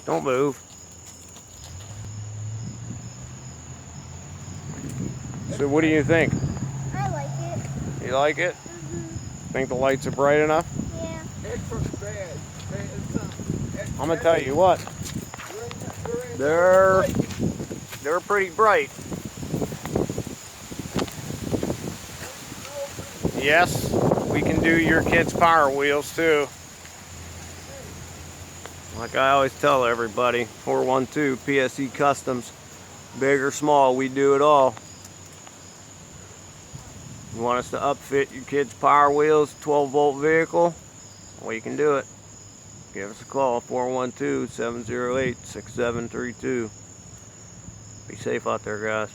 Don't move. So what do you think? I like it. You like it? Think the lights are bright enough? Yeah. I'm gonna tell you what. They're pretty bright. Yes, we can do your kids' Power Wheels too. Like I always tell everybody, 412 PSE Customs. Big or small, we do it all. You want us to upfit your kids' Power Wheels, 12-volt vehicle? We can do it. Give us a call, 412-708-6732. Be safe out there, guys.